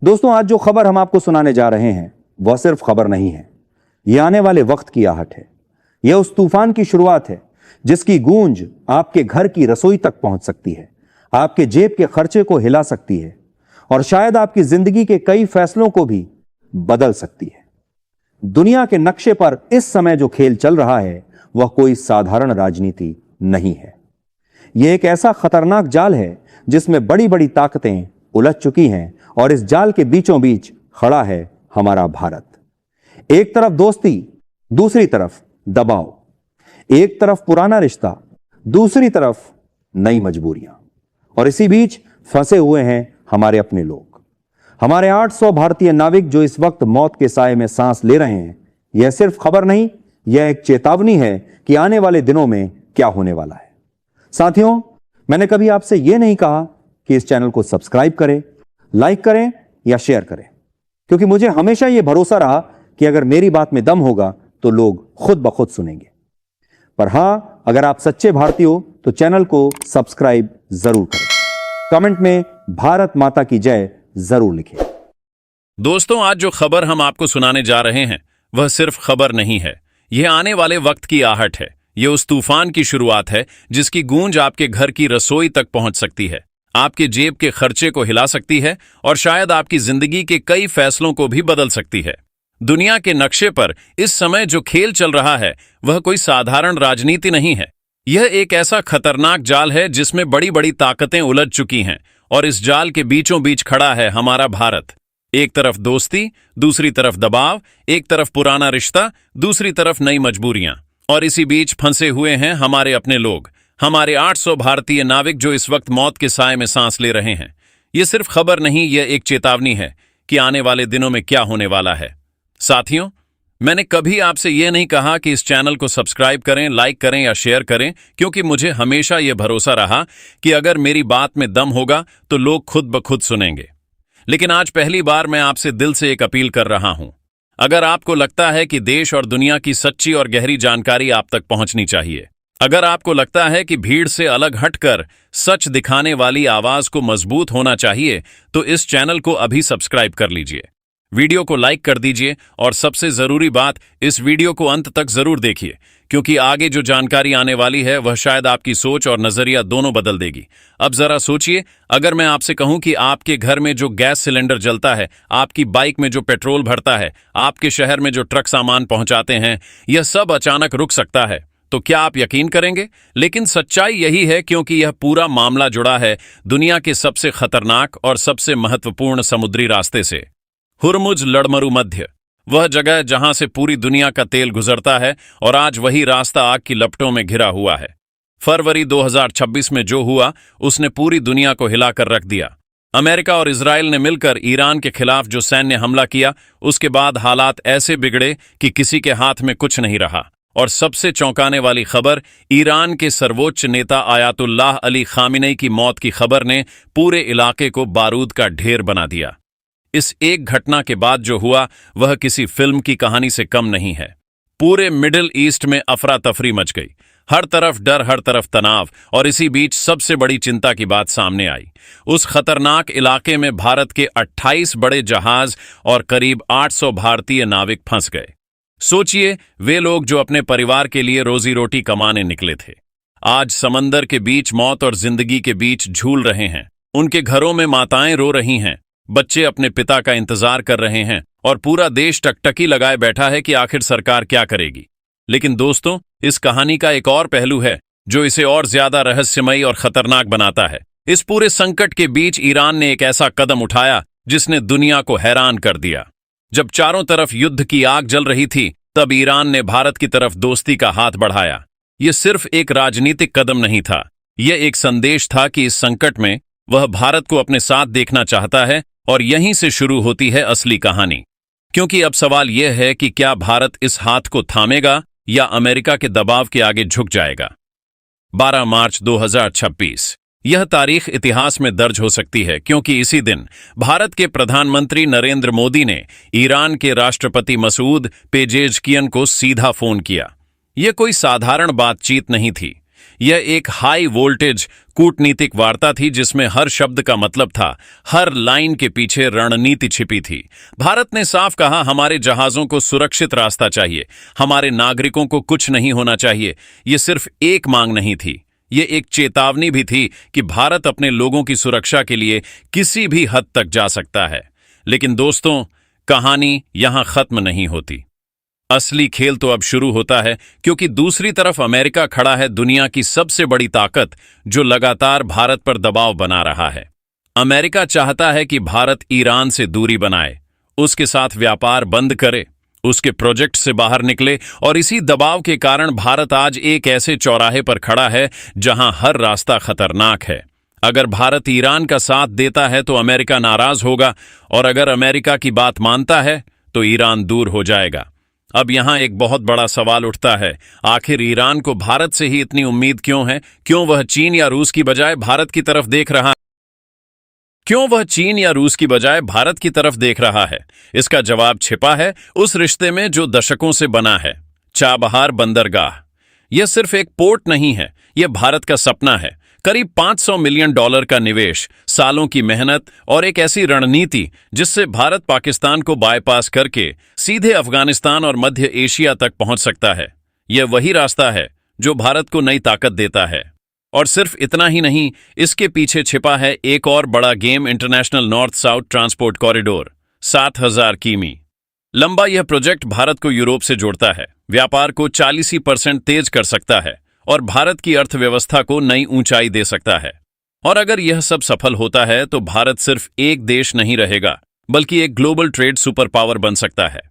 दोस्तों, आज जो खबर हम आपको सुनाने जा रहे हैं वह सिर्फ खबर नहीं है, यह आने वाले वक्त की आहट है। यह उस तूफान की शुरुआत है जिसकी गूंज आपके घर की रसोई तक पहुंच सकती है, आपके जेब के खर्चे को हिला सकती है और शायद आपकी जिंदगी के कई फैसलों को भी बदल सकती है। दुनिया के नक्शे पर इस समय जो खेल चल रहा है वह कोई साधारण राजनीति नहीं है। यह एक ऐसा खतरनाक जाल है जिसमें बड़ी बड़ी ताकतें उलझ चुकी हैं और इस जाल के बीचों बीच खड़ा है हमारा भारत। एक तरफ दोस्ती, दूसरी तरफ दबाव। एक तरफ पुराना रिश्ता, दूसरी तरफ नई मजबूरियां। और इसी बीच फंसे हुए हैं हमारे अपने लोग। हमारे 800 भारतीय नाविक जो इस वक्त मौत के साए में सांस ले रहे हैं। यह सिर्फ खबर नहीं, यह एक चेतावनी है कि आने वाले दिनों में क्या होने वाला है। साथियों, मैंने कभी आपसे यह नहीं कहा कि इस चैनल को सब्सक्राइब करें, लाइक करें या शेयर करें, क्योंकि मुझे हमेशा यह भरोसा रहा कि अगर मेरी बात में दम होगा तो लोग खुद ब खुद सुनेंगे। पर हां, अगर आप सच्चे भारतीय हो तो चैनल को सब्सक्राइब जरूर करें। कमेंट में भारत माता की जय जरूर लिखें। दोस्तों, आज जो खबर हम आपको सुनाने जा रहे हैं वह सिर्फ खबर नहीं है, यह आने वाले वक्त की आहट है। यह उस तूफान की शुरुआत है जिसकी गूंज आपके घर की रसोई तक पहुंच सकती है, आपके जेब के खर्चे को हिला सकती है और शायद आपकी जिंदगी के कई फैसलों को भी बदल सकती है। दुनिया के नक्शे पर इस समय जो खेल चल रहा है वह कोई साधारण राजनीति नहीं है। यह एक ऐसा खतरनाक जाल है जिसमें बड़ी बड़ी ताकतें उलझ चुकी हैं और इस जाल के बीचों बीच खड़ा है हमारा भारत। एक तरफ दोस्ती, दूसरी तरफ दबाव, एक तरफ पुराना रिश्ता, दूसरी तरफ नई मजबूरियां। और इसी बीच फंसे हुए हैं हमारे अपने लोग, हमारे 800 भारतीय नाविक जो इस वक्त मौत के साए में सांस ले रहे हैं। यह सिर्फ खबर नहीं, यह एक चेतावनी है कि आने वाले दिनों में क्या होने वाला है। साथियों, मैंने कभी आपसे यह नहीं कहा कि इस चैनल को सब्सक्राइब करें, लाइक करें या शेयर करें, क्योंकि मुझे हमेशा यह भरोसा रहा कि अगर मेरी बात में दम होगा तो लोग खुद ब खुद सुनेंगे। लेकिन आज पहली बार मैं आपसे दिल से एक अपील कर रहा हूं। अगर आपको लगता है कि देश और दुनिया की सच्ची और गहरी जानकारी आप तक पहुंचनी चाहिए, अगर आपको लगता है कि भीड़ से अलग हटकर सच दिखाने वाली आवाज को मजबूत होना चाहिए, तो इस चैनल को अभी सब्सक्राइब कर लीजिए, वीडियो को लाइक कर दीजिए और सबसे जरूरी बात, इस वीडियो को अंत तक जरूर देखिए, क्योंकि आगे जो जानकारी आने वाली है वह शायद आपकी सोच और नजरिया दोनों बदल देगी। अब जरा सोचिए, अगर मैं आपसे कहूं कि आपके घर में जो गैस सिलेंडर जलता है, आपकी बाइक में जो पेट्रोल भरता है, आपके शहर में जो ट्रक सामान पहुंचाते हैं, यह सब अचानक रुक सकता है, तो क्या आप यकीन करेंगे? लेकिन सच्चाई यही है, क्योंकि यह पूरा मामला जुड़ा है दुनिया के सबसे खतरनाक और सबसे महत्वपूर्ण समुद्री रास्ते से, हुर्मुज लड़मरु मध्य, वह जगह जहां से पूरी दुनिया का तेल गुजरता है। और आज वही रास्ता आग की लपटों में घिरा हुआ है। फरवरी 2026 में जो हुआ उसने पूरी दुनिया को हिलाकर रख दिया। अमेरिका और इजराइल ने मिलकर ईरान के खिलाफ जो सैन्य हमला किया, उसके बाद हालात ऐसे बिगड़े कि किसी के हाथ में कुछ नहीं रहा। और सबसे चौंकाने वाली खबर, ईरान के सर्वोच्च नेता आयातुल्लाह अली खामिनेई की मौत की खबर ने पूरे इलाके को बारूद का ढेर बना दिया। इस एक घटना के बाद जो हुआ वह किसी फिल्म की कहानी से कम नहीं है। पूरे मिडिल ईस्ट में अफरा तफरी मच गई, हर तरफ डर, हर तरफ तनाव। और इसी बीच सबसे बड़ी चिंता की बात सामने आई। उस खतरनाक इलाके में भारत के 28 बड़े जहाज और करीब 800 भारतीय नाविक फंस गए। सोचिए, वे लोग जो अपने परिवार के लिए रोजी रोटी कमाने निकले थे, आज समंदर के बीच मौत और जिंदगी के बीच झूल रहे हैं। उनके घरों में माताएं रो रही हैं, बच्चे अपने पिता का इंतजार कर रहे हैं और पूरा देश टकटकी लगाए बैठा है कि आखिर सरकार क्या करेगी। लेकिन दोस्तों, इस कहानी का एक और पहलू है जो इसे और ज्यादा रहस्यमयी और खतरनाक बनाता है। इस पूरे संकट के बीच ईरान ने एक ऐसा कदम उठाया जिसने दुनिया को हैरान कर दिया। जब चारों तरफ युद्ध की आग जल रही थी, तब ईरान ने भारत की तरफ दोस्ती का हाथ बढ़ाया। यह सिर्फ एक राजनीतिक कदम नहीं था, यह एक संदेश था कि इस संकट में वह भारत को अपने साथ देखना चाहता है। और यहीं से शुरू होती है असली कहानी, क्योंकि अब सवाल यह है कि क्या भारत इस हाथ को थामेगा या अमेरिका के दबाव के आगे झुक जाएगा। 12 मार्च 2026, यह तारीख इतिहास में दर्ज हो सकती है, क्योंकि इसी दिन भारत के प्रधानमंत्री नरेंद्र मोदी ने ईरान के राष्ट्रपति मसूद पेजेशकियन को सीधा फोन किया। यह कोई साधारण बातचीत नहीं थी, यह एक हाई वोल्टेज कूटनीतिक वार्ता थी जिसमें हर शब्द का मतलब था, हर लाइन के पीछे रणनीति छिपी थी। भारत ने साफ कहा, हमारे जहाजों को सुरक्षित रास्ता चाहिए, हमारे नागरिकों को कुछ नहीं होना चाहिए। यह सिर्फ एक मांग नहीं थी, ये एक चेतावनी भी थी कि भारत अपने लोगों की सुरक्षा के लिए किसी भी हद तक जा सकता है। लेकिन दोस्तों, कहानी यहां खत्म नहीं होती। असली खेल तो अब शुरू होता है, क्योंकि दूसरी तरफ अमेरिका खड़ा है, दुनिया की सबसे बड़ी ताकत जो लगातार भारत पर दबाव बना रहा है। अमेरिका चाहता है कि भारत ईरान से दूरी बनाए, उसके साथ व्यापार बंद करे, उसके प्रोजेक्ट से बाहर निकले, और इसी दबाव के कारण भारत आज एक ऐसे चौराहे पर खड़ा है जहां हर रास्ता खतरनाक है। अगर भारत ईरान का साथ देता है तो अमेरिका नाराज होगा, और अगर अमेरिका की बात मानता है तो ईरान दूर हो जाएगा। अब यहां एक बहुत बड़ा सवाल उठता है, आखिर ईरान को भारत से ही इतनी उम्मीद क्यों है? क्यों वह चीन या रूस की बजाय भारत की तरफ देख रहा है? इसका जवाब छिपा है उस रिश्ते में जो दशकों से बना है, चाबहार बंदरगाह। यह सिर्फ एक पोर्ट नहीं है, यह भारत का सपना है। करीब $500 मिलियन का निवेश, सालों की मेहनत और एक ऐसी रणनीति जिससे भारत पाकिस्तान को बाईपास करके सीधे अफगानिस्तान और मध्य एशिया तक पहुंच सकता है। यह वही रास्ता है जो भारत को नई ताकत देता है। और सिर्फ इतना ही नहीं, इसके पीछे छिपा है एक और बड़ा game, international north south transport corridor. 7,000 किमी लंबा यह प्रोजेक्ट भारत को यूरोप से जोड़ता है, व्यापार को 40% तेज कर सकता है और भारत की अर्थव्यवस्था को नई ऊंचाई दे सकता है। और अगर यह सब सफल होता है तो भारत सिर्फ एक देश नहीं रहेगा, बल्कि एक ग्लोबल ट्रेड सुपर पावर बन सकता है।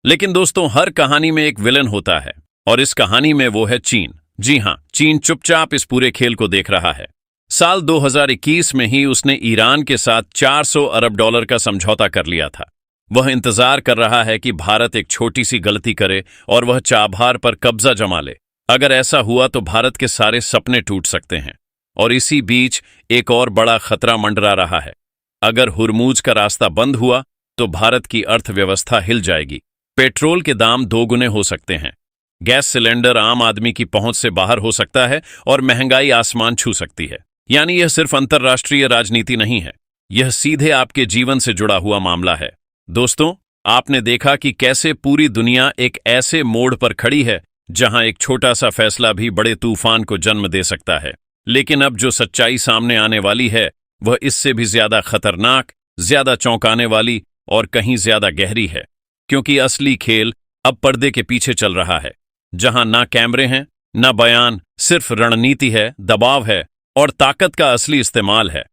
लेकिन दोस्तों, हर कहानी में एक विलन होता है, और इस कहानी में वो है चीन। जी हां, चीन चुपचाप इस पूरे खेल को देख रहा है। साल 2021 में ही उसने ईरान के साथ $400 अरब का समझौता कर लिया था। वह इंतजार कर रहा है कि भारत एक छोटी सी गलती करे और वह चाबहार पर कब्जा जमा ले। अगर ऐसा हुआ तो भारत के सारे सपने टूट सकते हैं। और इसी बीच एक और बड़ा खतरा मंडरा रहा है। अगर हुरमुज का रास्ता बंद हुआ तो भारत की अर्थव्यवस्था हिल जाएगी। पेट्रोल के दाम 2 गुने हो सकते हैं, गैस सिलेंडर आम आदमी की पहुंच से बाहर हो सकता है और महंगाई आसमान छू सकती है। यानी यह सिर्फ अंतर्राष्ट्रीय राजनीति नहीं है, यह सीधे आपके जीवन से जुड़ा हुआ मामला है। दोस्तों, आपने देखा कि कैसे पूरी दुनिया एक ऐसे मोड़ पर खड़ी है जहां एक छोटा सा फैसला भी बड़े तूफान को जन्म दे सकता है। लेकिन अब जो सच्चाई सामने आने वाली है वह इससे भी ज्यादा खतरनाक, ज्यादा चौंकाने वाली और कहीं ज्यादा गहरी है, क्योंकि असली खेल अब पर्दे के पीछे चल रहा है, जहां ना कैमरे हैं, ना बयान, सिर्फ रणनीति है, दबाव है और ताकत का असली इस्तेमाल है।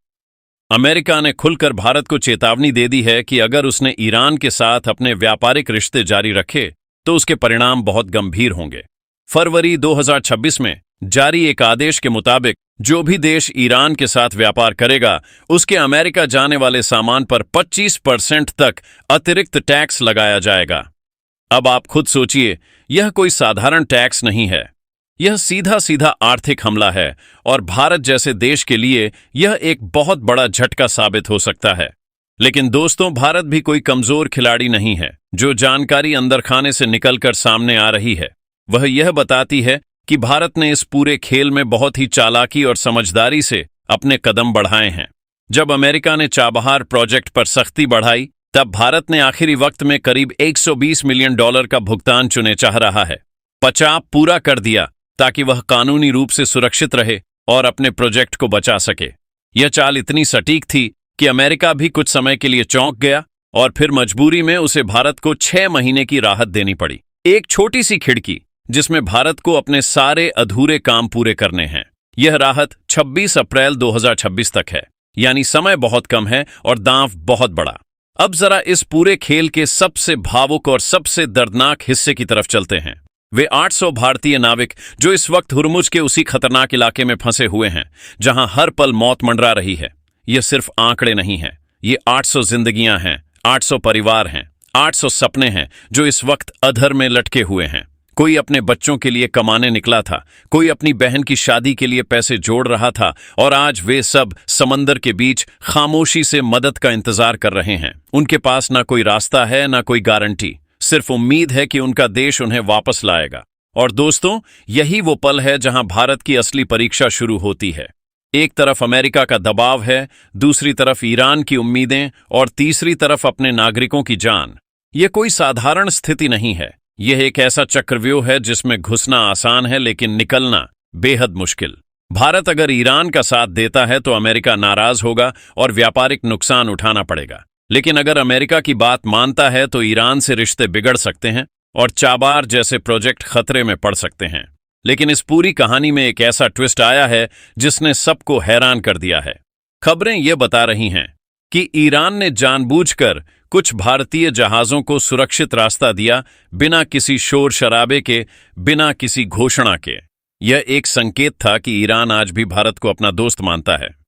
अमेरिका ने खुलकर भारत को चेतावनी दे दी है कि अगर उसने ईरान के साथ अपने व्यापारिक रिश्ते जारी रखे तो उसके परिणाम बहुत गंभीर होंगे। फरवरी 2026 में जारी एक आदेश के मुताबिक जो भी देश ईरान के साथ व्यापार करेगा उसके अमेरिका जाने वाले सामान पर 25% तक अतिरिक्त टैक्स लगाया जाएगा। अब आप खुद सोचिए, यह कोई साधारण टैक्स नहीं है, यह सीधा सीधा आर्थिक हमला है और भारत जैसे देश के लिए यह एक बहुत बड़ा झटका साबित हो सकता है। लेकिन दोस्तों, भारत भी कोई कमजोर खिलाड़ी नहीं है। जो जानकारी अंदर खाने से निकलकर सामने आ रही है वह यह बताती है कि भारत ने इस पूरे खेल में बहुत ही चालाकी और समझदारी से अपने कदम बढ़ाए हैं। जब अमेरिका ने चाबहार प्रोजेक्ट पर सख्ती बढ़ाई तब भारत ने आखिरी वक्त में करीब $120 मिलियन का भुगतान चुने चाह रहा है। 50 पूरा कर दिया ताकि वह कानूनी रूप से सुरक्षित रहे और अपने प्रोजेक्ट को बचा सके। यह चाल इतनी सटीक थी कि अमेरिका भी कुछ समय के लिए चौंक गया और फिर मजबूरी में उसे भारत को 6 महीने की राहत देनी पड़ी। एक छोटी सी खिड़की जिसमें भारत को अपने सारे अधूरे काम पूरे करने हैं। यह राहत 26 अप्रैल 2026 तक है, यानी समय बहुत कम है और दांव बहुत बड़ा। अब जरा इस पूरे खेल के सबसे भावुक और सबसे दर्दनाक हिस्से की तरफ चलते हैं। वे 800 भारतीय नाविक जो इस वक्त हुरमुज के उसी खतरनाक इलाके में फंसे हुए हैं जहां हर पल मौत मंडरा रही है। ये सिर्फ आंकड़े नहीं हैं, ये 800 जिंदगियां हैं, 800 परिवार हैं, 800 सपने हैं जो इस वक्त अधर में लटके हुए हैं। कोई अपने बच्चों के लिए कमाने निकला था, कोई अपनी बहन की शादी के लिए पैसे जोड़ रहा था और आज वे सब समंदर के बीच खामोशी से मदद का इंतजार कर रहे हैं। उनके पास ना कोई रास्ता है, ना कोई गारंटी, सिर्फ उम्मीद है कि उनका देश उन्हें वापस लाएगा। और दोस्तों, यही वो पल है जहां भारत की असली परीक्षा शुरू होती है। एक तरफ अमेरिका का दबाव है, दूसरी तरफ ईरान की उम्मीदें और तीसरी तरफ अपने नागरिकों की जान। यह कोई साधारण स्थिति नहीं है। यह एक ऐसा चक्रव्यूह है जिसमें घुसना आसान है लेकिन निकलना बेहद मुश्किल। भारत अगर ईरान का साथ देता है तो अमेरिका नाराज होगा और व्यापारिक नुकसान उठाना पड़ेगा। लेकिन अगर अमेरिका की बात मानता है तो ईरान से रिश्ते बिगड़ सकते हैं और चाबार जैसे प्रोजेक्ट खतरे में पड़ सकते हैं। लेकिन इस पूरी कहानी में एक ऐसा ट्विस्ट आया है जिसने सबको हैरान कर दिया है। खबरें ये बता रही हैं कि ईरान ने जानबूझकर कुछ भारतीय जहाजों को सुरक्षित रास्ता दिया, बिना किसी शोर शराबे के, बिना किसी घोषणा के। यह एक संकेत था कि ईरान आज भी भारत को अपना दोस्त मानता है।